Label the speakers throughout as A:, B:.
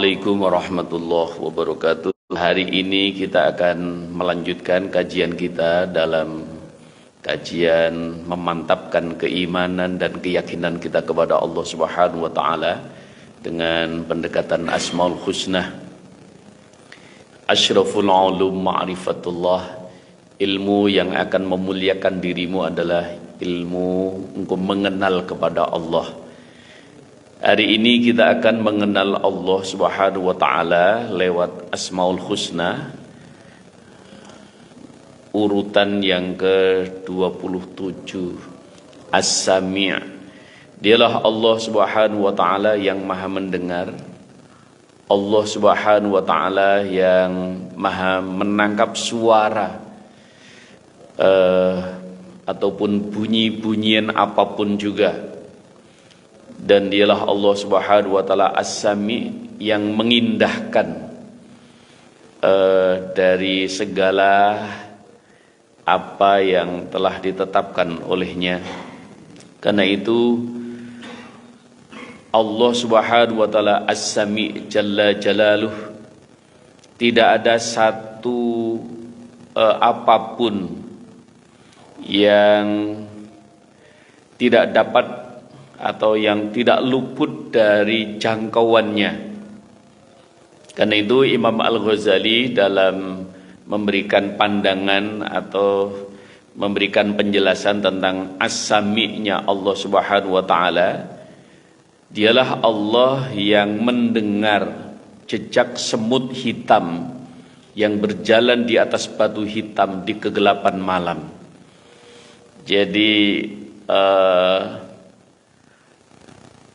A: Assalamualaikum warahmatullahi wabarakatuh. Hari ini kita akan melanjutkan kajian kita dalam kajian memantapkan keimanan dan keyakinan kita kepada Allah Subhanahu wa taala dengan pendekatan Asmaul Husna. Asyraful ulum ma'rifatullah. Ilmu yang akan memuliakan dirimu adalah ilmu engkau mengenal kepada Allah. Hari ini kita akan mengenal Allah Subhanahu wa taala lewat Asmaul Husna, urutan yang ke-27, As-Sami'. Dialah Allah Subhanahu wa taala yang Maha mendengar, Allah Subhanahu wa taala yang Maha menangkap suara ataupun bunyi-bunyian apapun juga. Dan dialah Allah Subhanahu wa taala As-Sami' yang mengindahkan dari segala apa yang telah ditetapkan olehnya. Karena itu Allah Subhanahu wa taala As-Sami' jalla jalaluh, tidak ada satu apapun yang tidak dapat atau yang tidak luput dari jangkauannya. Karena itu Imam Al-Ghazali dalam memberikan pandangan atau memberikan penjelasan tentang As-Sami'-nya Allah Subhanahu wa taala, dialah Allah yang mendengar jejak semut hitam yang berjalan di atas batu hitam di kegelapan malam. Jadi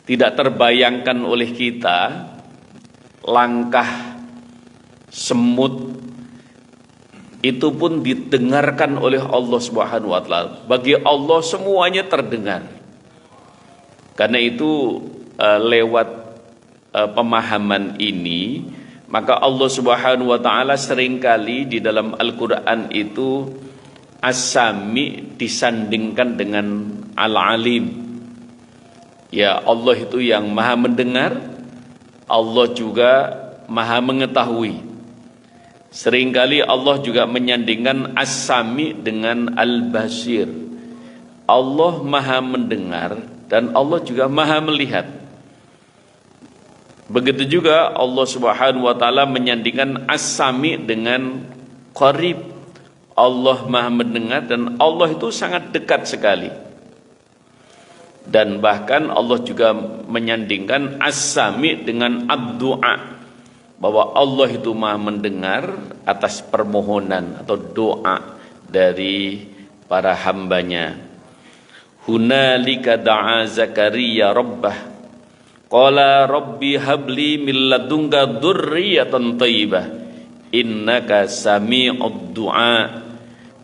A: tidak terbayangkan oleh kita langkah semut itu pun didengarkan oleh Allah Subhanahu wa taala. Bagi Allah semuanya terdengar. Karena itu lewat pemahaman ini, maka Allah Subhanahu wa taala seringkali di dalam Al-Qur'an itu As-Sami' disandingkan dengan Al-Alim. Ya, Allah itu yang Maha mendengar, Allah juga Maha mengetahui. Seringkali Allah juga menyandingkan As-Sami' dengan Al-Basir. Allah Maha mendengar dan Allah juga Maha melihat. Begitu juga Allah Subhanahu wa taala menyandingkan As-Sami' dengan Qarib. Allah Maha mendengar dan Allah itu sangat dekat sekali. Dan bahkan Allah juga menyandingkan As-Sami' dengan Ad-Du'a, bahwa Allah itu Maha mendengar atas permohonan atau doa dari para hambanya. Hunalika da'a Zakaria rabbah qala rabbi habli min ladunka dzurriyyatan thayyibah innaka sami'ud du'a.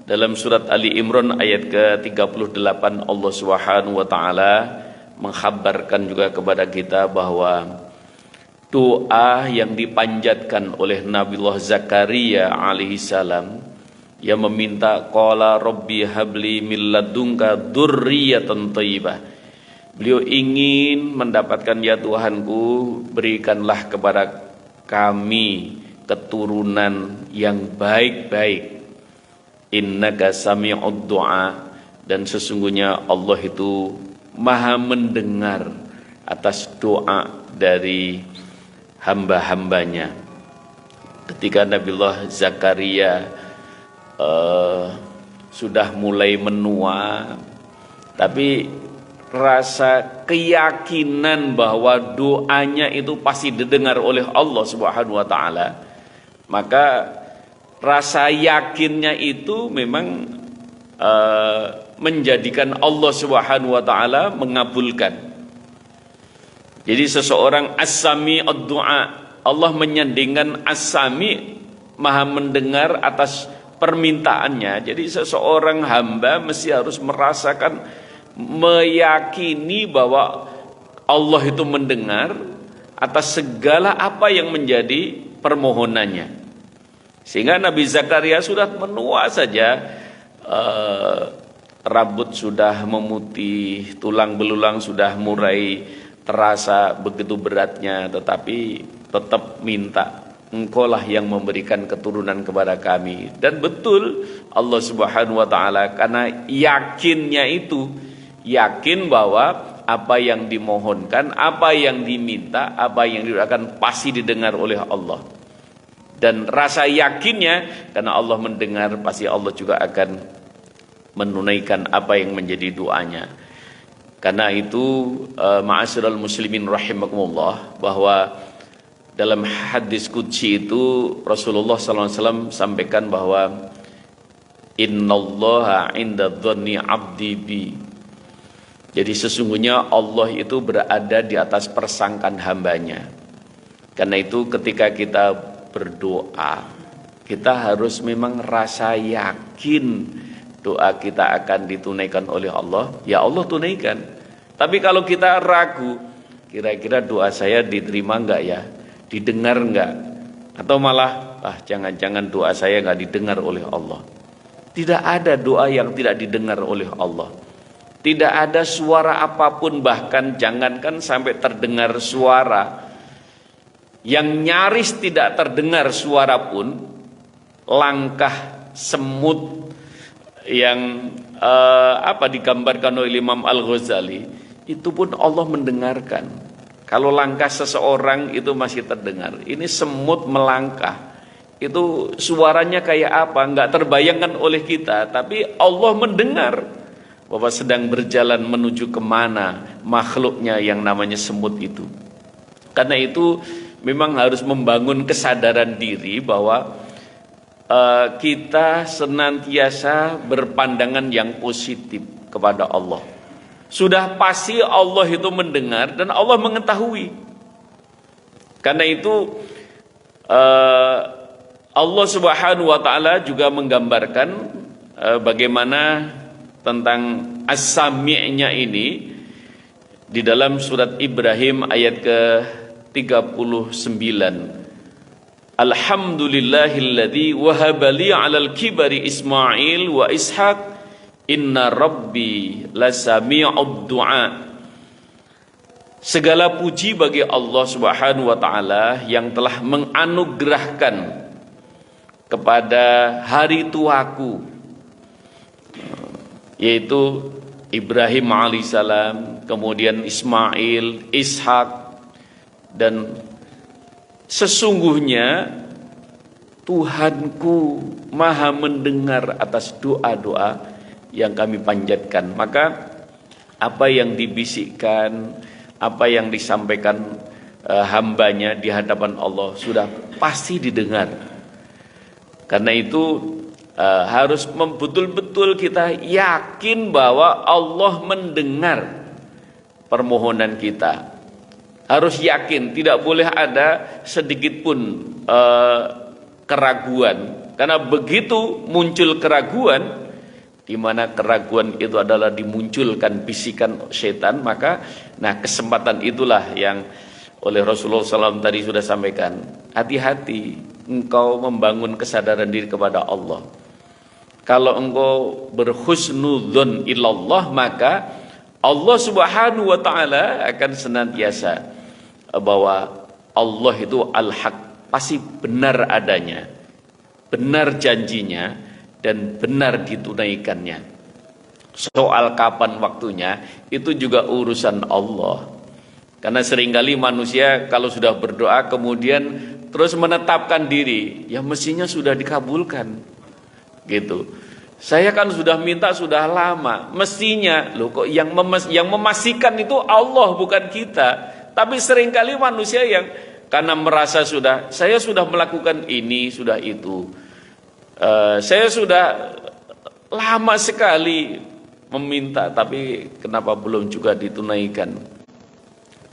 A: Dalam surat Ali Imran ayat ke-38 Allah Subhanahu wa taala mengkhabarkan juga kepada kita bahwa doa yang dipanjatkan oleh Nabiullah Zakaria alaihi salam yang meminta qala rabbi habli min ladunka dzurriyyatan thayyibah. Beliau ingin mendapatkan, ya Tuhanku, berikanlah kepada kami keturunan yang baik-baik. Innaka sami'ud du'a, dan sesungguhnya Allah itu Maha mendengar atas doa dari hamba-hambanya. Ketika Nabiullah Zakaria sudah mulai menua, tapi rasa keyakinan bahwa doanya itu pasti didengar oleh Allah Subhanahu wa taala, maka rasa yakinnya itu memang menjadikan Allah Subhanahu wa taala mengabulkan. Jadi seseorang As-Sami' ad-du'a, Allah menyandingkan As-Sami' Maha mendengar atas permintaannya. Jadi seseorang hamba mesti harus merasakan, meyakini bahwa Allah itu mendengar atas segala apa yang menjadi permohonannya. Sehingga Nabi Zakaria sudah menua saja, rambut sudah memutih, tulang belulang sudah mulai terasa begitu beratnya, tetapi tetap minta, Engkau lah yang memberikan keturunan kepada kami. Dan betul Allah Subhanahu wa taala, karena yakinnya itu, yakin bahwa apa yang dimohonkan, apa yang diminta, apa yang didoakan pasti didengar oleh Allah. Dan rasa yakinnya, karena Allah mendengar, pasti Allah juga akan menunaikan apa yang menjadi doanya. Karena itu ma'asyiral muslimin rahimakumullah, bahwa dalam hadis qudsi itu Rasulullah SAW sampaikan bahwa innallaha 'inda dhanni 'abdi bi. Jadi sesungguhnya Allah itu berada di atas persangkaan hambanya. Karena itu ketika kita berdoa, kita harus memang rasa yakin doa kita akan ditunaikan oleh Allah. Ya Allah tunaikan. Tapi kalau kita ragu, kira-kira doa saya diterima enggak ya? Didengar enggak? Atau malah jangan-jangan doa saya enggak didengar oleh Allah. Tidak ada doa yang tidak didengar oleh Allah. Tidak ada suara apapun, bahkan jangankan sampai terdengar suara, yang nyaris tidak terdengar suara pun, langkah semut yang digambarkan oleh Imam Al-Ghazali, itu pun Allah mendengarkan. Kalau langkah seseorang itu masih terdengar, ini semut melangkah, itu suaranya kayak apa nggak terbayangkan oleh kita, tapi Allah mendengar bahwa sedang berjalan menuju kemana makhluknya yang namanya semut itu. Karena itu memang harus membangun kesadaran diri bahwa kita senantiasa berpandangan yang positif kepada Allah. Sudah pasti Allah itu mendengar dan Allah mengetahui. Karena itu Allah Subhanahu wa taala juga menggambarkan bagaimana tentang as-sami'-nya ini di dalam surat Ibrahim ayat ke-39. Alhamdulillahilladzi wahabali 'alal kibari Ismail wa Ishaq inna rabbi lasami'ud du'a. Segala puji bagi Allah Subhanahu wa taala yang telah menganugerahkan kepada hari tuaku, yaitu Ibrahim alaihissalam, kemudian Ismail, Ishak, dan sesungguhnya Tuhanku maha mendengar atas doa-doa yang kami panjatkan. Maka apa yang dibisikkan, apa yang disampaikan hambanya di hadapan Allah sudah pasti didengar. Karena itu harus betul-betul kita yakin bahwa Allah mendengar permohonan kita. Harus yakin, tidak boleh ada sedikit pun keraguan. Karena begitu muncul keraguan, di mana keraguan itu adalah dimunculkan bisikan setan, maka kesempatan itulah yang oleh Rasulullah SAW tadi sudah sampaikan. Hati-hati engkau membangun kesadaran diri kepada Allah. Kalau engkau berhusnudzon ilallah, maka Allah Subhanahu wa taala akan senantiasa bahwa Allah itu al-haq, pasti benar adanya, benar janjinya, dan benar ditunaikannya. Soal kapan waktunya itu juga urusan Allah. Karena seringkali manusia kalau sudah berdoa kemudian terus menetapkan diri, ya mestinya sudah dikabulkan gitu. Saya kan sudah minta sudah lama, mestinya loh kok yang memastikan itu Allah bukan kita. Tapi seringkali manusia yang karena merasa saya sudah melakukan ini, sudah itu, saya sudah lama sekali meminta, tapi kenapa belum juga ditunaikan?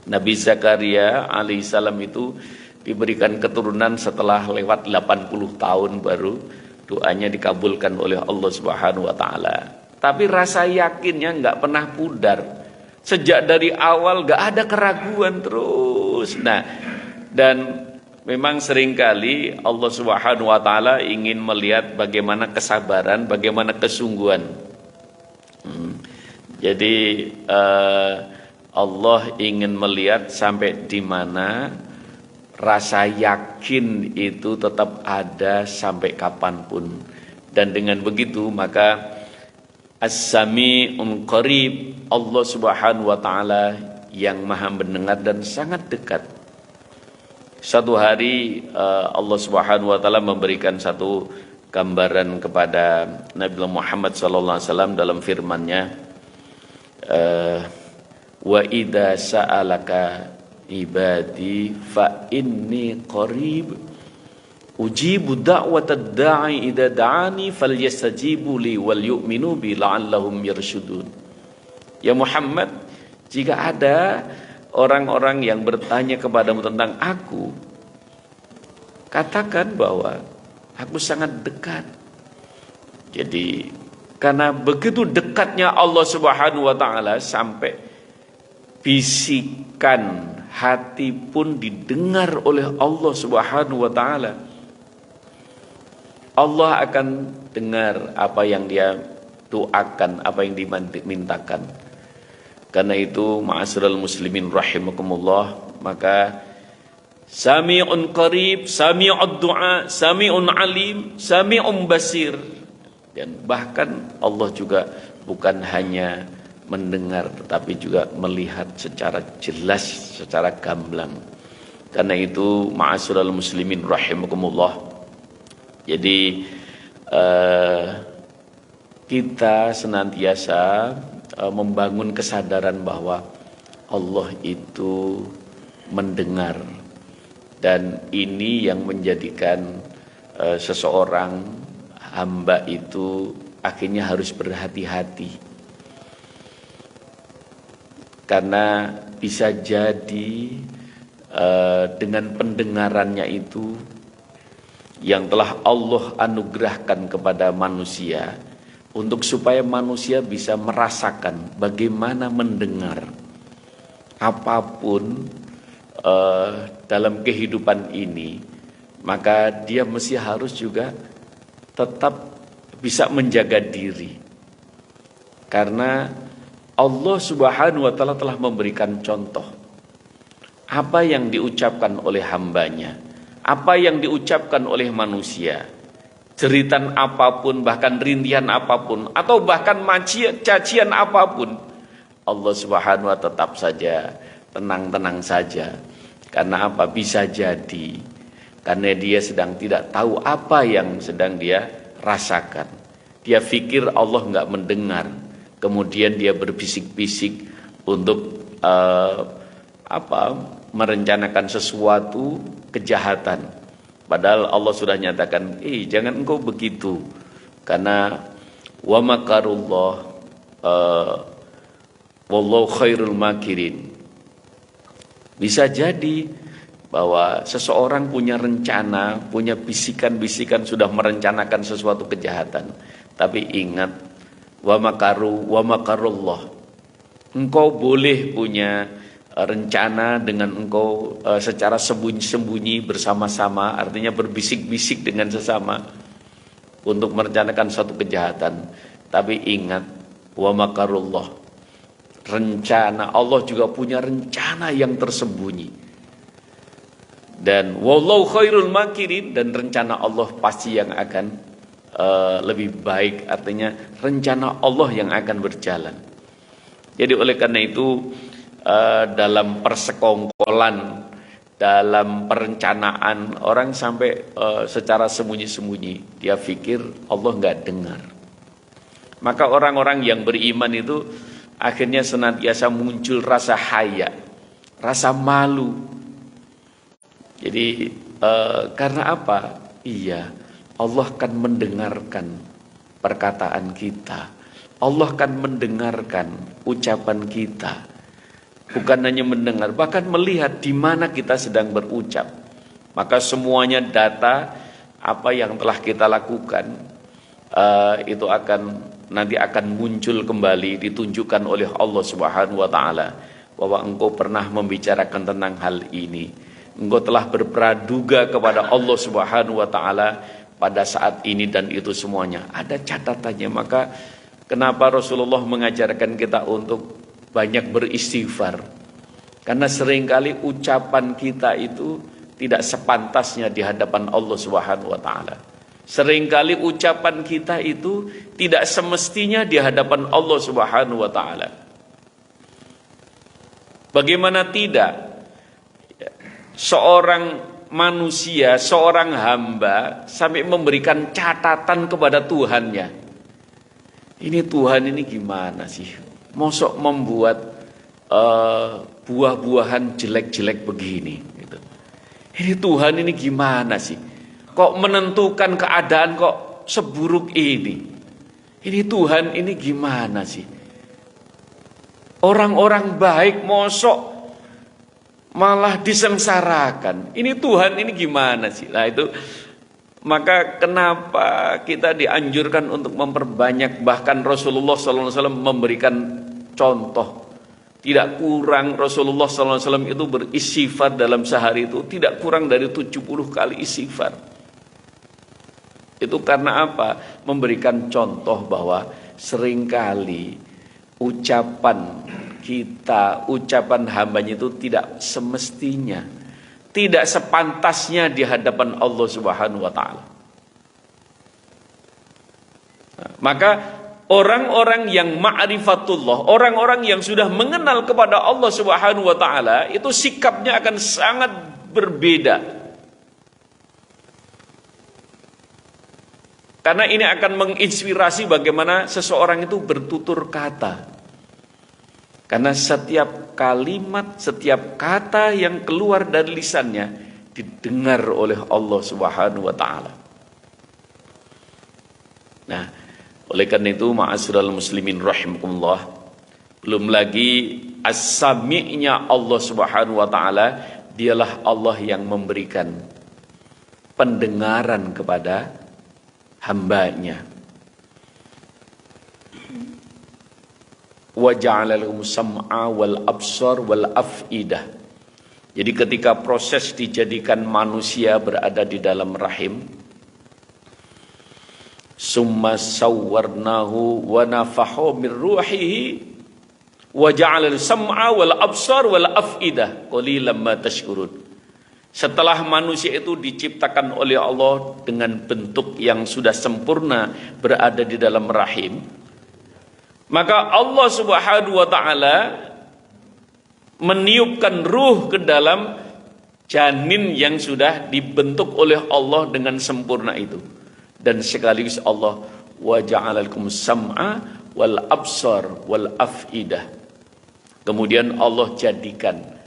A: Nabi Zakaria alaihissalam itu diberikan keturunan setelah lewat 80 tahun baru doanya dikabulkan oleh Allah Subhanahu wa taala. Tapi rasa yakinnya nggak pernah pudar. Sejak dari awal nggak ada keraguan terus. Dan memang seringkali Allah Subhanahu wa taala ingin melihat bagaimana kesabaran, bagaimana kesungguhan. Jadi Allah ingin melihat sampai di mana rasa yakin itu tetap ada sampai kapanpun. Dan dengan begitu maka As-Sami'un Qarib, Allah Subhanahu wa taala yang Maha mendengar dan sangat dekat. Satu hari Allah Subhanahu wa taala memberikan satu gambaran kepada Nabi Muhammad sallallahu alaihi wasallam dalam firman-Nya, wa idza sa'alaka ibadi fa inni qarib ujibu da'watad da'i idza da'ani falyastajibu li wal yu'minu bi la'allahum yarshudun. Ya Muhammad, jika ada orang-orang yang bertanya kepadamu tentang aku, katakan bahwa aku sangat dekat. Jadi karena begitu dekatnya Allah Subhanahu wa taala sampai bisikan hati pun didengar oleh Allah Subhanahu wa taala. Allah akan dengar apa yang dia doakan, apa yang dimintakan. Karena itu ma'asyiral muslimin rahimakumullah, maka Sami'un qarib, sami'ud du'a, sami'un alim, sami'un basir. Dan bahkan Allah juga bukan hanya mendengar tetapi juga melihat secara jelas, secara gamblang. Karena itu ma'asyiral muslimin rahimakumullah, jadi kita senantiasa membangun kesadaran bahwa Allah itu mendengar, dan ini yang menjadikan seseorang hamba itu akhirnya harus berhati-hati, karena bisa jadi dengan pendengarannya itu yang telah Allah anugerahkan kepada manusia, untuk supaya manusia bisa merasakan bagaimana mendengar apapun dalam kehidupan ini, maka dia mesti harus juga tetap bisa menjaga diri. Karena Allah Subhanahu wa taala telah memberikan contoh apa yang diucapkan oleh hambanya, apa yang diucapkan oleh manusia, jeritan apapun, bahkan rintihan apapun, atau bahkan cacian apapun, Allah Subhanahu wa taala tetap saja tenang-tenang saja. Karena apa? Bisa jadi karena dia sedang tidak tahu apa yang sedang dia rasakan. Dia pikir Allah nggak mendengar, kemudian dia berbisik-bisik untuk merencanakan sesuatu kejahatan. Padahal Allah sudah nyatakan, jangan engkau begitu, karena wa makarullah wallahu khairul makirin. Bisa jadi bahwa seseorang punya rencana, punya bisikan-bisikan sudah merencanakan sesuatu kejahatan. Tapi ingat, wa makarullah. Engkau boleh punya rencana dengan engkau secara sembunyi-sembunyi bersama-sama, artinya berbisik-bisik dengan sesama untuk merencanakan suatu kejahatan. Tapi ingat, wa makarullah, rencana Allah juga punya rencana yang tersembunyi. Dan wallahu khairul makirin, dan rencana Allah pasti yang akan lebih baik, artinya rencana Allah yang akan berjalan. Jadi oleh karena itu dalam persekongkolan, dalam perencanaan, orang sampai secara sembunyi-sembunyi dia pikir Allah nggak dengar. Maka orang-orang yang beriman itu akhirnya senantiasa muncul rasa haya, rasa malu. Jadi karena apa? Iya, Allah akan mendengarkan perkataan kita. Allah akan mendengarkan ucapan kita. Bukan hanya mendengar, bahkan melihat di mana kita sedang berucap. Maka semuanya data apa yang telah kita lakukan itu nanti akan muncul kembali, ditunjukkan oleh Allah Subhanahu wa taala bahwa engkau pernah membicarakan tentang hal ini. Engkau telah berpraduga kepada Allah Subhanahu wa taala pada saat ini, dan itu semuanya ada catatannya. Maka kenapa Rasulullah mengajarkan kita untuk banyak beristighfar. Karena seringkali ucapan kita itu tidak sepantasnya di hadapan Allah Subhanahu wa taala. Seringkali ucapan kita itu tidak semestinya di hadapan Allah Subhanahu wa taala. Bagaimana tidak? Seorang manusia, seorang hamba sampai memberikan catatan kepada Tuhannya. Ini Tuhan ini gimana sih? Mosok membuat buah-buahan jelek-jelek begini gitu. Ini Tuhan ini gimana sih? Kok menentukan keadaan kok seburuk ini? Ini Tuhan ini gimana sih? Orang-orang baik mosok malah disengsarakan. Ini Tuhan ini gimana sih? Nah itu, maka kenapa kita dianjurkan untuk memperbanyak, bahkan Rasulullah SAW memberikan contoh. Tidak kurang Rasulullah SAW itu beristighfar dalam sehari itu tidak kurang dari 70 kali istighfar. Itu karena apa? Memberikan contoh bahwa seringkali ucapan kita, ucapan hambanya itu tidak semestinya, tidak sepantasnya di hadapan Allah Subhanahu wa taala. Maka orang-orang yang ma'rifatullah, orang-orang yang sudah mengenal kepada Allah Subhanahu wa taala, itu sikapnya akan sangat berbeda. Karena ini akan menginspirasi bagaimana seseorang itu bertutur kata. Karena setiap kalimat, setiap kata yang keluar dari lisannya didengar oleh Allah Subhanahu wa taala. Nah, oleh karena itu ma'asyiral muslimin rahimakumullah, belum lagi as-sami'nya Allah Subhanahu wa taala, dialah Allah yang memberikan pendengaran kepada hambanya. Wa ja'ala lahum sam'a wal absar wal af'idah. Jadi ketika proses dijadikan manusia berada di dalam rahim, summa sawwarnahu wa nafahu min ruhihi wa ja'ala sam'a wal absar wal af'idah qalilan ma tashkurun. Setelah manusia itu diciptakan oleh Allah dengan bentuk yang sudah sempurna berada di dalam rahim, maka Allah Subhanahu wa taala meniupkan ruh ke dalam janin yang sudah dibentuk oleh Allah dengan sempurna itu. Dan sekaligus Allah wa ja'alakum sam'a wal absar wal af'idah. Kemudian Allah jadikan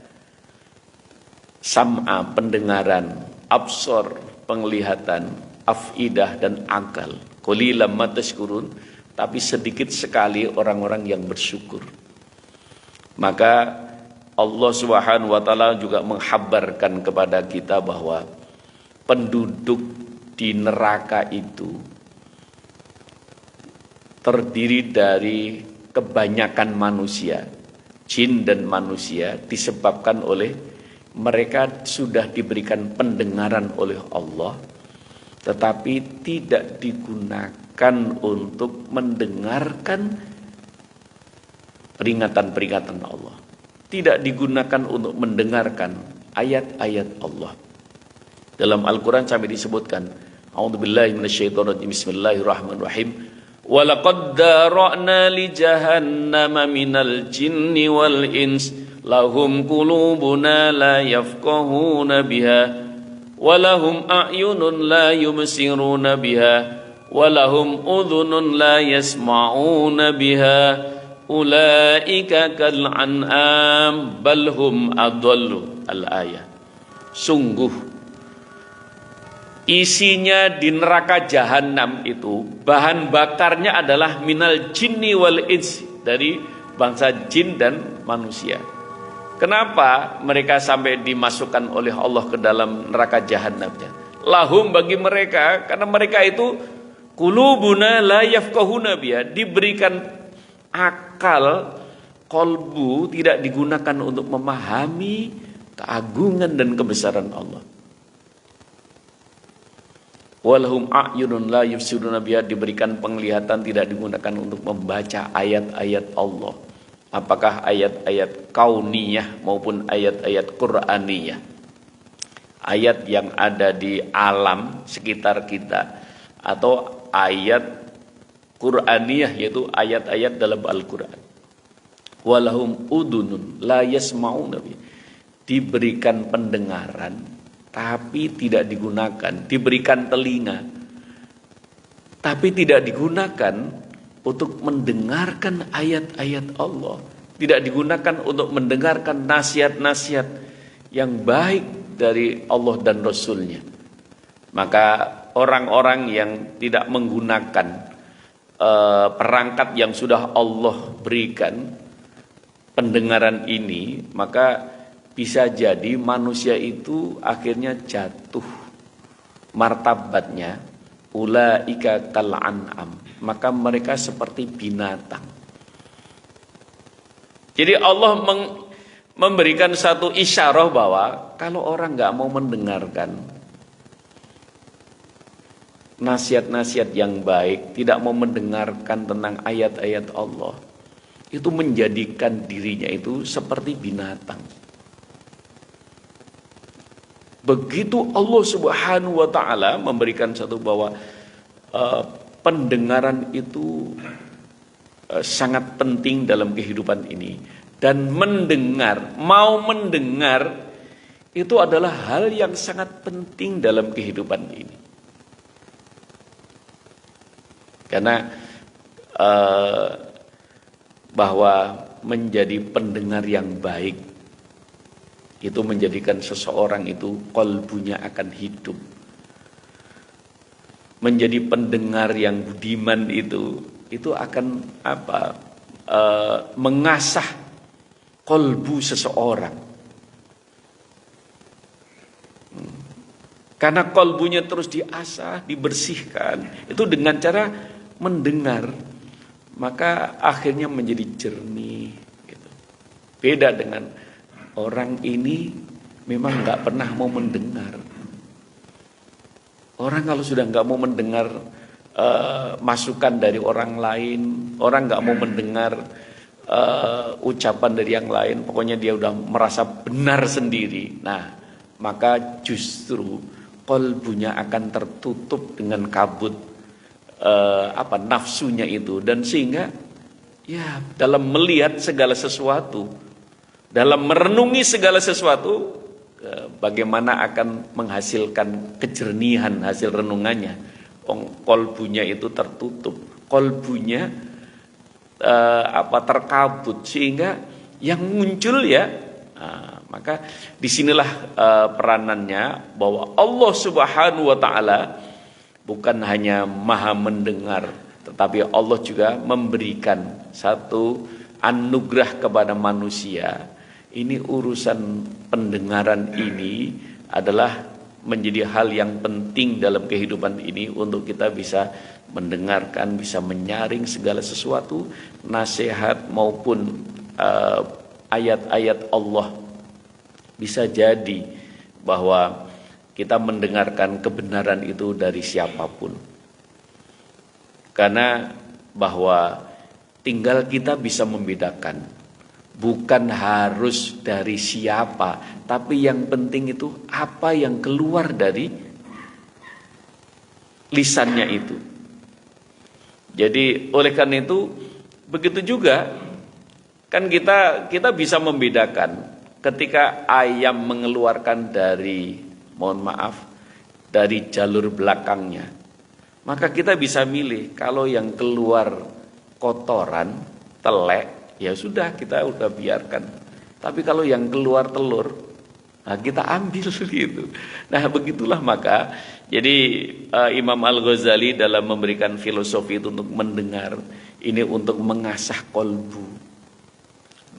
A: sam'a pendengaran, absar penglihatan, af'idah dan akal. Qalilan ma tashkurun, tapi sedikit sekali orang-orang yang bersyukur. Maka Allah Subhanahu wa taala juga menghabarkan kepada kita bahwa penduduk di neraka itu terdiri dari kebanyakan manusia, jin dan manusia, disebabkan oleh mereka sudah diberikan pendengaran oleh Allah, tetapi tidak digunakan untuk mendengarkan peringatan-peringatan Allah. Tidak digunakan untuk mendengarkan ayat-ayat Allah. Dalam Al-Quran sampai disebutkan, A'udzubillahi minasyaitonirrajim, Bismillahirrahmanirrahim. Walaqad dara'na li jahannama minal jinni wal ins lahum qulubuna la yafqahuna biha walahum a'yunun la yubsiruna biha walahum udhunun la yasma'una biha ulaika kal an'am bal hum adallu. Al-ayah. Sungguh isinya di neraka jahanam itu bahan bakarnya adalah minal jinni wal ins, dari bangsa jin dan manusia. Kenapa mereka sampai dimasukkan oleh Allah ke dalam neraka jahanamnya? Lahum, bagi mereka, karena mereka itu qulubuna la yafqahuna biha, diberikan akal, kolbu, tidak digunakan untuk memahami keagungan dan kebesaran Allah. Walahum a'yunun la yubsiruna biha, diberikan penglihatan, tidak digunakan untuk membaca ayat-ayat Allah. apakah ayat-ayat kauniyah maupun ayat-ayat Qur'aniyah, ayat yang ada di alam sekitar kita, atau ayat Qur'aniyah yaitu ayat-ayat dalam Al-Quran. Walahum udunun la yasma'una bi, diberikan pendengaran tapi tidak digunakan, diberikan telinga tapi tidak digunakan untuk mendengarkan ayat-ayat Allah, tidak digunakan untuk mendengarkan nasihat-nasihat yang baik dari Allah dan Rasulnya. Maka orang-orang yang tidak menggunakan perangkat yang sudah Allah berikan, pendengaran ini, maka bisa jadi manusia itu akhirnya jatuh martabatnya, ulaika kal an'am, maka mereka seperti binatang. Jadi Allah memberikan satu isyarah bahwa kalau orang nggak mau mendengarkan nasihat-nasihat yang baik, tidak mau mendengarkan tentang ayat-ayat Allah, itu menjadikan dirinya itu seperti binatang. Begitu Allah Subhanahu wa taala memberikan satu bahwa pendengaran itu sangat penting dalam kehidupan ini, dan mendengar, mau mendengar itu adalah hal yang sangat penting dalam kehidupan ini. Karena bahwa menjadi pendengar yang baik itu menjadikan seseorang itu qalbunya akan hidup. Menjadi pendengar yang budiman itu akan mengasah qalbu seseorang. Karena qalbunya terus diasah, dibersihkan itu dengan cara mendengar, maka akhirnya menjadi jernih gitu. Beda dengan orang ini memang nggak pernah mau mendengar. Orang kalau sudah nggak mau mendengar masukan dari orang lain, orang nggak mau mendengar ucapan dari yang lain, pokoknya dia udah merasa benar sendiri. Nah, maka justru qalbunya akan tertutup dengan kabut nafsunya itu, dan sehingga ya dalam melihat segala sesuatu, dalam merenungi segala sesuatu, bagaimana akan menghasilkan kejernihan hasil renungannya. Qalbunya itu tertutup, qalbunya terkabut, sehingga yang muncul ya maka disinilah peranannya bahwa Allah Subhanahu wa taala bukan hanya maha mendengar, tetapi Allah juga memberikan satu anugerah kepada manusia. Ini urusan pendengaran ini adalah menjadi hal yang penting dalam kehidupan ini, untuk kita bisa mendengarkan, bisa menyaring segala sesuatu, nasihat maupun ayat-ayat Allah. Bisa jadi bahwa kita mendengarkan kebenaran itu dari siapapun. Karena bahwa tinggal kita bisa membedakan, bukan harus dari siapa, tapi yang penting itu apa yang keluar dari lisannya itu. Jadi oleh karena itu begitu juga kan kita bisa membedakan ketika ayam mengeluarkan dari, mohon maaf, dari jalur belakangnya, maka kita bisa milih. Kalau yang keluar kotoran, telek, ya sudah, kita udah biarkan. Tapi kalau yang keluar telur, nah kita ambil gitu. Nah begitulah, maka jadi Imam Al-Ghazali dalam memberikan filosofi itu untuk mendengar, ini untuk mengasah kolbu.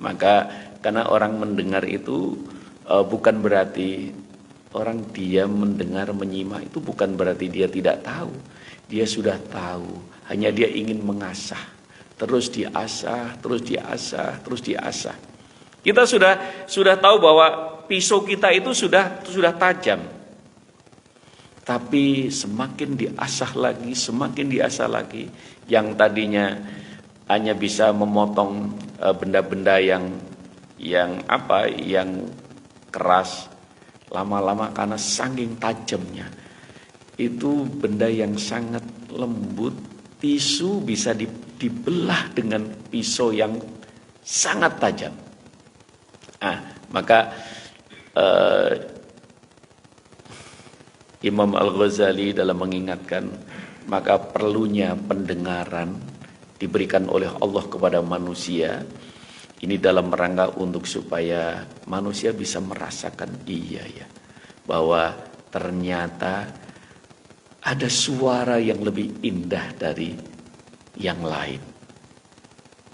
A: Maka karena orang mendengar itu bukan berarti orang diam mendengar menyimak, itu bukan berarti dia tidak tahu. Dia sudah tahu, hanya dia ingin mengasah. Terus diasah, terus diasah, terus diasah. Kita sudah tahu bahwa pisau kita itu sudah tajam. Tapi semakin diasah lagi, semakin diasah lagi, yang tadinya hanya bisa memotong benda-benda yang keras, lama-lama karena saking tajamnya, itu benda yang sangat lembut, tisu bisa dibelah dengan pisau yang sangat tajam. Maka Imam Al-Ghazali dalam mengingatkan, maka perlunya pendengaran diberikan oleh Allah kepada manusia ini dalam rangka untuk supaya manusia bisa merasakan bahwa ternyata ada suara yang lebih indah dari yang lain.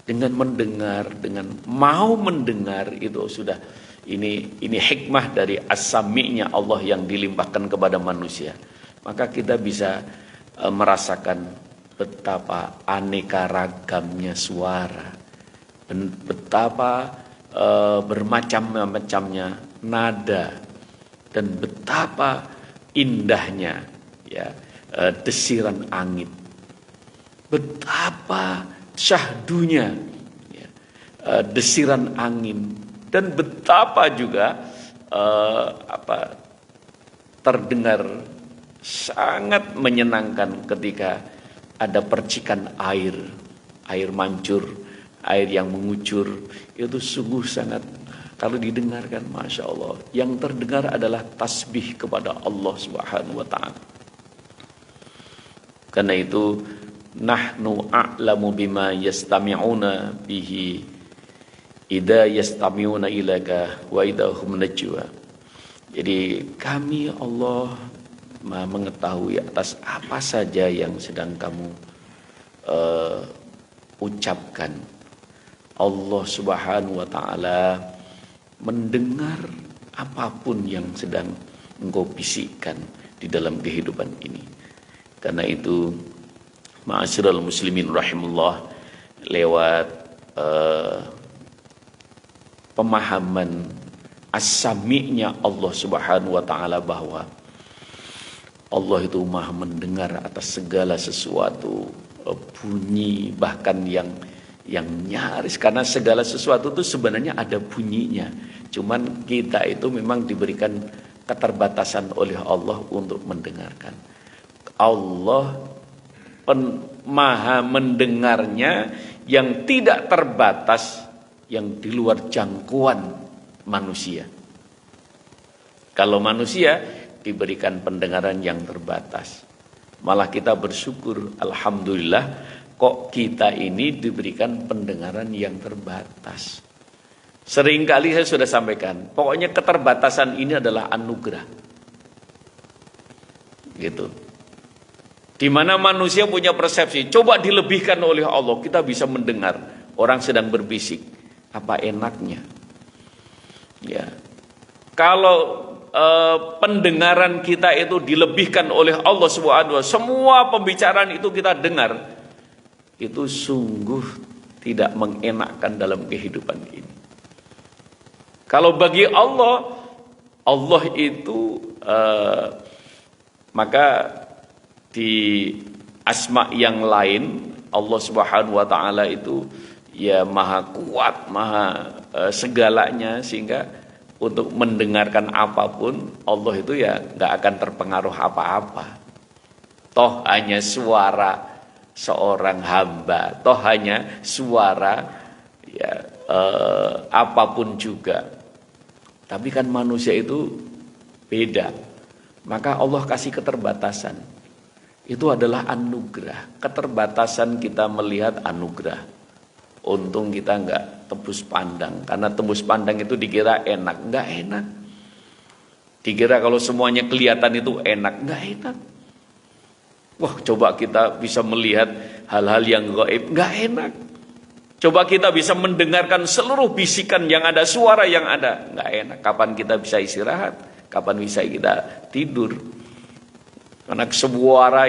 A: Dengan mendengar, dengan mau mendengar, itu sudah ini hikmah dari as-sami'-nya Allah yang dilimpahkan kepada manusia. Maka kita bisa merasakan betapa aneka ragamnya suara, betapa bermacam-macamnya nada, dan betapa indahnya desiran angin, betapa syahdunya desiran angin, dan betapa juga terdengar sangat menyenangkan ketika ada percikan air mancur, air yang mengucur. Itu sungguh sangat, kalau didengarkan, Masya Allah, yang terdengar adalah tasbih kepada Allah Subhanahu wa ta'ala. Karena itu, nahnu a'lamu bima yastami'una bihi idza yastami'una ilaka wa idza hum najwa. Jadi kami, Allah, Maha mengetahui atas apa saja yang sedang kamu ucapkan. Allah Subhanahu wa ta'ala mendengar apapun yang sedang engkau bisikkan di dalam kehidupan ini. Karena itu, ma'asyiral muslimin rahimullah, lewat pemahaman as-sami'-nya Allah Subhanahu wa ta'ala, bahwa Allah itu maha mendengar atas segala sesuatu, bunyi bahkan yang nyaris, karena segala sesuatu itu sebenarnya ada bunyinya. Cuman kita itu memang diberikan keterbatasan oleh Allah untuk mendengarkan. Allah maha mendengarnya yang tidak terbatas, yang di luar jangkauan manusia. Kalau manusia diberikan pendengaran yang terbatas, malah kita bersyukur, alhamdulillah, kok kita ini diberikan pendengaran yang terbatas. Seringkali saya sudah sampaikan, pokoknya keterbatasan ini adalah anugerah, gitu. Di mana manusia punya persepsi, coba dilebihkan oleh Allah, kita bisa mendengar orang sedang berbisik, apa enaknya, ya. Kalau pendengaran kita itu dilebihkan oleh Allah Subhanahu wa ta'ala, semua pembicaraan itu kita dengar, itu sungguh tidak mengenakkan dalam kehidupan ini. Kalau bagi Allah itu maka di asma yang lain, Allah Subhanahu wa ta'ala itu ya maha kuat, maha segalanya, sehingga untuk mendengarkan apapun Allah itu ya gak akan terpengaruh apa-apa. Toh hanya suara seorang hamba, toh hanya suara ya apapun juga. Tapi kan manusia itu beda. Maka Allah kasih keterbatasan. Itu adalah anugerah. Keterbatasan kita melihat anugerah. Untung kita nggak tembus pandang, karena tembus pandang itu dikira enak, nggak enak. Dikira kalau semuanya kelihatan itu enak, nggak enak. Wah, coba kita bisa melihat hal-hal yang gaib, nggak enak. Coba kita bisa mendengarkan seluruh bisikan yang ada, suara yang ada, nggak enak. Kapan kita bisa istirahat? Kapan bisa kita tidur? Karena suara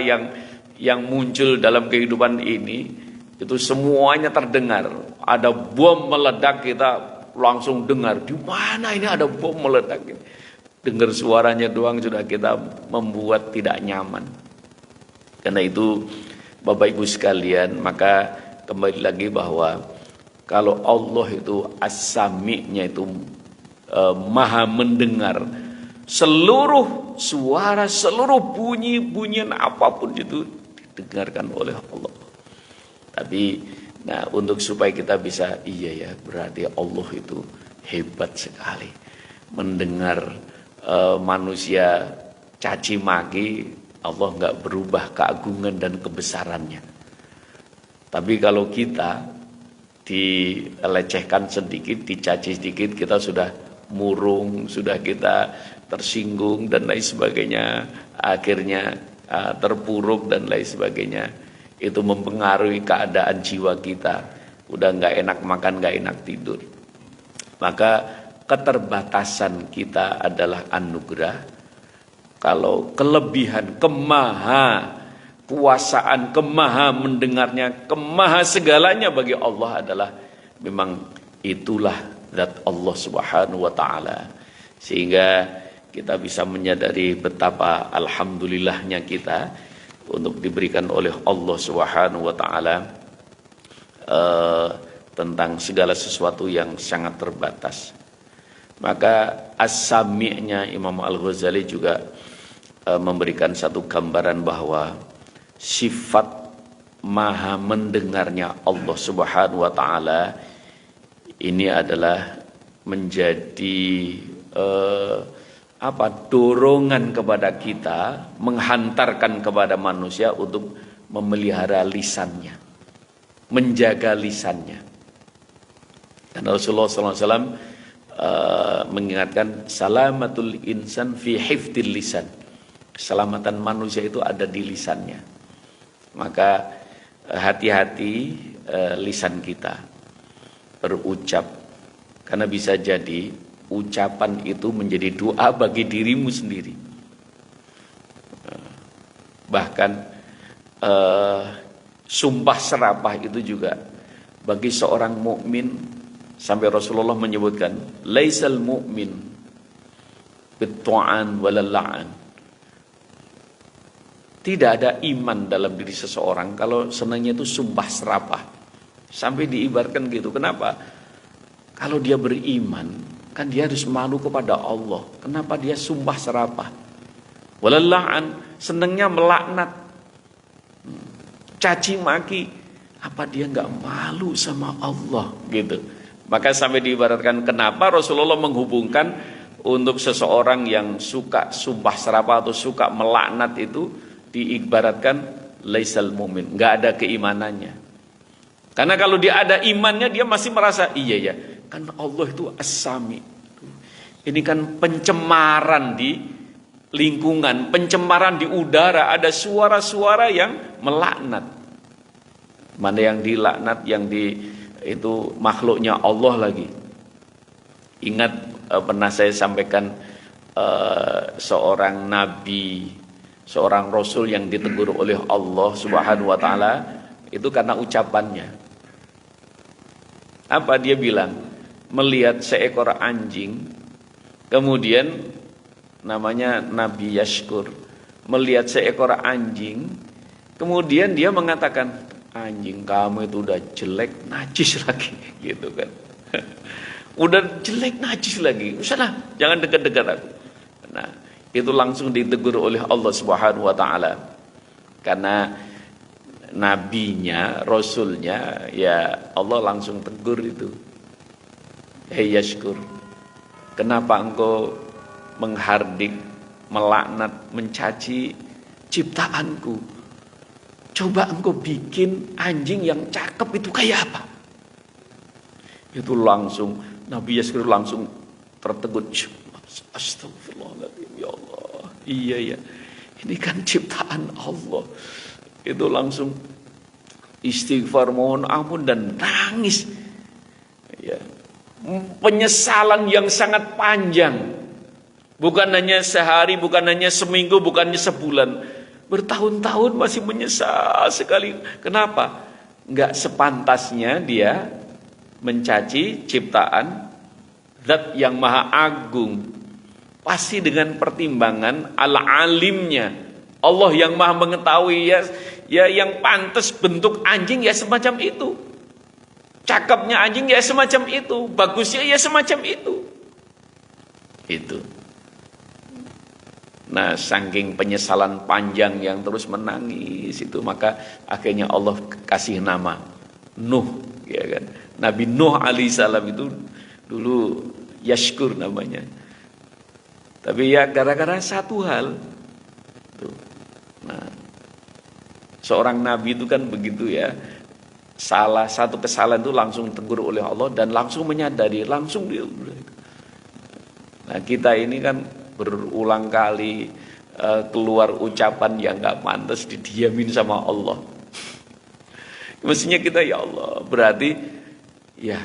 A: yang muncul dalam kehidupan ini itu semuanya terdengar. Ada bom meledak, kita langsung dengar. Di mana ini ada bom meledak? Dengar suaranya doang sudah kita membuat tidak nyaman. Karena itu Bapak Ibu sekalian, maka kembali lagi bahwa Kalau Allah itu as-sami'-nya itu maha mendengar seluruh suara, seluruh bunyi-bunyian apapun itu didengarkan oleh Allah. Tapi untuk supaya kita bisa, iya ya, berarti Allah itu hebat sekali mendengar manusia caci maki. Allah nggak berubah keagungan dan kebesarannya. Tapi kalau kita dilecehkan sedikit, dicaci sedikit, kita sudah murung, sudah kita tersinggung dan lain sebagainya, akhirnya terpuruk dan lain sebagainya. Itu mempengaruhi keadaan jiwa kita, udah nggak enak makan, nggak enak tidur. Maka keterbatasan kita adalah anugerah. Kalau kelebihan, kuasaan, mendengarnya, segalanya bagi Allah adalah memang itulah zat Allah Subhanahu wa taala. Sehingga kita bisa menyadari betapa alhamdulillahnya kita untuk diberikan oleh Allah Subhanahu wa taala tentang segala sesuatu yang sangat terbatas. Maka as-sami'-nya Imam Al-Ghazali juga memberikan satu gambaran bahwa sifat maha mendengarnya Allah Subhanahu wa taala ini adalah menjadi dorongan kepada kita, menghantarkan kepada manusia untuk memelihara lisannya, menjaga lisannya. Dan Rasulullah SAW mengingatkan salamatul insan fi hifdil lisan. Keselamatan manusia itu ada di lisannya. Maka hati-hati lisan kita berucap, karena bisa jadi ucapan itu menjadi doa bagi dirimu sendiri. Bahkan sumpah serapah itu juga bagi seorang mukmin, sampai Rasulullah menyebutkan laisal mu'min bit-ta'an walal la'an. Tidak ada iman dalam diri seseorang kalau senangnya itu sumpah serapah. Sampai diibaratkan gitu. Kenapa? Kalau dia beriman, kan dia harus malu kepada Allah. Kenapa dia sumpah serapah? Walal la'an, senangnya melaknat, caci maki. Apa dia nggak malu sama Allah gitu? Maka sampai diibaratkan kenapa Rasulullah menghubungkan untuk seseorang yang suka sumpah serapah atau suka melaknat itu diibaratkan laisal mu'min, nggak ada keimanannya. Karena kalau dia ada imannya, dia masih merasa iya ya, kan Allah itu as-sami. Ini kan pencemaran di lingkungan, pencemaran di udara, ada suara-suara yang melaknat. Mana yang dilaknat, yang itu makhluknya Allah lagi. Ingat pernah saya sampaikan seorang nabi, seorang rasul yang ditegur oleh Allah Subhanahu wa taala itu karena ucapannya. Apa dia bilang? Melihat seekor anjing, kemudian namanya Nabi Yashkur, melihat seekor anjing, kemudian dia mengatakan, anjing kamu itu udah jelek, najis lagi, gitu kan. Udah jelek, najis lagi, usahlah, jangan dekat-dekat aku. Nah, itu langsung ditegur oleh Allah Subhanahu wa taala. Karena nabinya, rasulnya, ya Allah langsung tegur itu. Hei Yashkur, kenapa engkau menghardik, melaknat, mencaci ciptaanku? Coba engkau bikin anjing yang cakep itu kayak apa? Itu langsung Nabi Yashkur langsung tertegun. Astagfirullahaladzim, ya Allah. Iya ya, ini kan ciptaan Allah. Itu langsung istighfar, mohon ampun dan nangis. Ya, penyesalan yang sangat panjang. Bukan hanya sehari, bukan hanya seminggu, bukan hanya sebulan. Bertahun-tahun masih menyesal sekali. Kenapa? Enggak sepantasnya dia mencaci ciptaan zat yang maha agung. Pasti dengan pertimbangan al-alimnya, Allah yang maha mengetahui, ya yang pantas bentuk anjing ya semacam itu. Cakepnya anjing ya semacam itu, bagusnya ya semacam itu. Itu. Nah, saking penyesalan panjang yang terus menangis itu, maka akhirnya Allah kasih nama Nuh, ya kan? Nabi Nuh alaihissalam itu dulu Yashkur namanya. Tapi ya gara-gara satu hal. Tuh. Nah, seorang nabi itu kan begitu ya. Salah satu kesalahan itu langsung tegur oleh Allah dan langsung menyadari, langsung dia. Nah, kita ini kan berulang kali keluar ucapan yang gak pantas didiamin sama Allah. Mestinya kita ya Allah, berarti ya.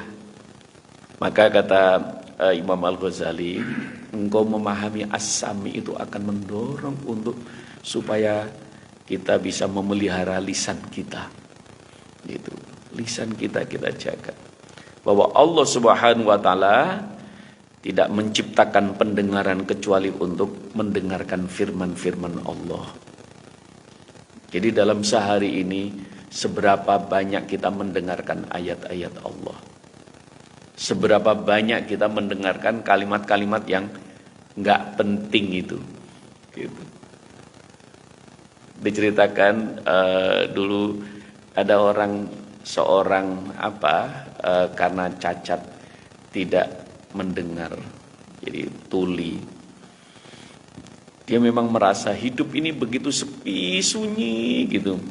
A: Maka kata Imam Al-Ghazali, engkau memahami as-sami itu akan mendorong untuk supaya kita bisa memelihara lisan kita. Gitu. Lisan kita jaga. Bahwa Allah Subhanahu wa taala tidak menciptakan pendengaran kecuali untuk mendengarkan firman-firman Allah. Jadi dalam sehari ini seberapa banyak kita mendengarkan ayat-ayat Allah. Seberapa banyak kita mendengarkan kalimat-kalimat yang enggak penting itu. Gitu. Diceritakan dulu ada seorang karena cacat tidak mendengar, jadi tuli. Dia memang merasa hidup ini begitu sepi, sunyi gitu.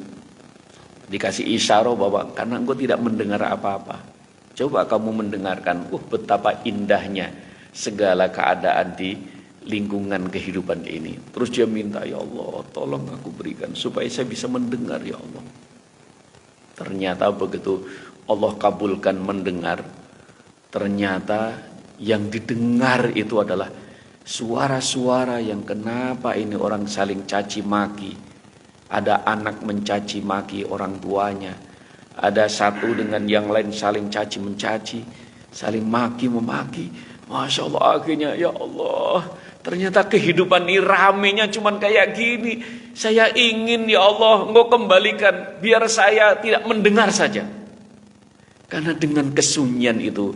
A: Dikasih isyarat bahwa karena engkau tidak mendengar apa-apa, coba kamu mendengarkan, betapa indahnya segala keadaan di lingkungan kehidupan ini. Terus dia minta, ya Allah, tolong aku berikan supaya saya bisa mendengar, ya Allah. Ternyata begitu Allah kabulkan mendengar, ternyata yang didengar itu adalah suara-suara yang kenapa ini orang saling caci maki. Ada anak mencaci maki orang tuanya. Ada satu dengan yang lain saling caci mencaci, saling maki memaki. Masya Allah, akhirnya ya Allah, ternyata kehidupan ini ramenya cuman kayak gini. Saya ingin ya Allah, engkau kembalikan biar saya tidak mendengar saja. Karena dengan kesunyian itu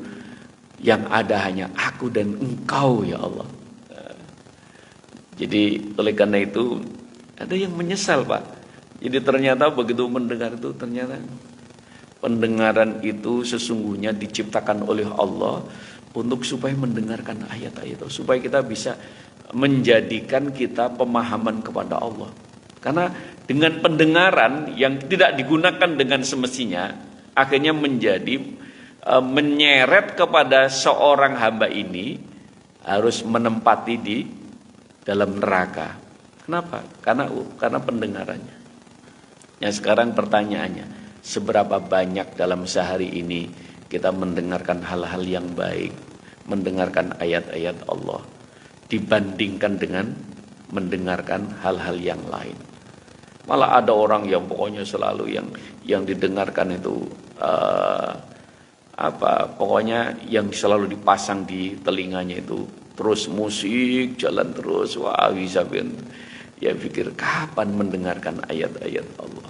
A: yang ada hanya aku dan engkau ya Allah. Jadi oleh karena itu ada yang menyesal Pak. Jadi ternyata begitu mendengar itu, ternyata pendengaran itu sesungguhnya diciptakan oleh Allah untuk supaya mendengarkan ayat-ayat itu, supaya kita bisa menjadikan kita pemahaman kepada Allah. Karena dengan pendengaran yang tidak digunakan dengan semestinya, akhirnya menjadi menyeret kepada seorang hamba ini harus menempati di dalam neraka. Kenapa? Karena pendengarannya. Yang sekarang pertanyaannya, seberapa banyak dalam sehari ini kita mendengarkan hal-hal yang baik, mendengarkan ayat-ayat Allah dibandingkan dengan mendengarkan hal-hal yang lain. Malah ada orang yang pokoknya selalu yang didengarkan itu pokoknya yang selalu dipasang di telinganya itu terus musik jalan terus, wah bisa ya pikir kapan mendengarkan ayat-ayat Allah.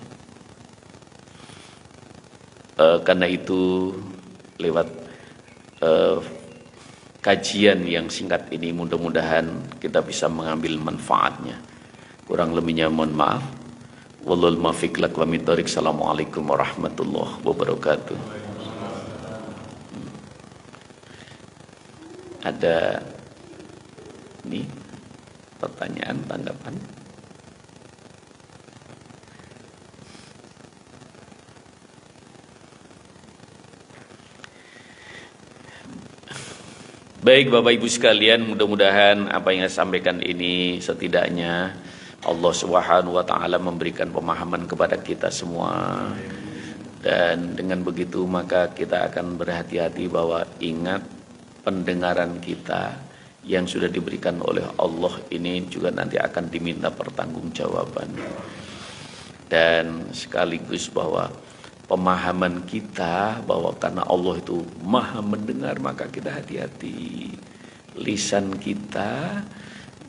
A: Karena itu lewat kajian yang singkat ini mudah-mudahan kita bisa mengambil manfaatnya. Kurang lebihnya mohon maaf. Wallahul muwaffiq wa bidzalik. Assalamualaikum warahmatullahi wabarakatuh. Ada ini pertanyaan, tanggapan? Baik Bapak Ibu sekalian, mudah-mudahan apa yang saya sampaikan ini setidaknya Allah Subhanahu wa taala memberikan pemahaman kepada kita semua. Dan dengan begitu maka kita akan berhati-hati bahwa ingat pendengaran kita yang sudah diberikan oleh Allah ini juga nanti akan diminta pertanggungjawaban. Dan sekaligus bahwa pemahaman kita bahwa karena Allah itu maha mendengar, maka kita hati-hati lisan kita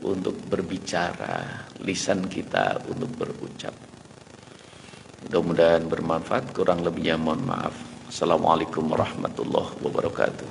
A: untuk berbicara, lisan kita untuk berucap. Mudah-mudahan bermanfaat, kurang lebihnya mohon maaf. Assalamualaikum warahmatullahi wabarakatuh.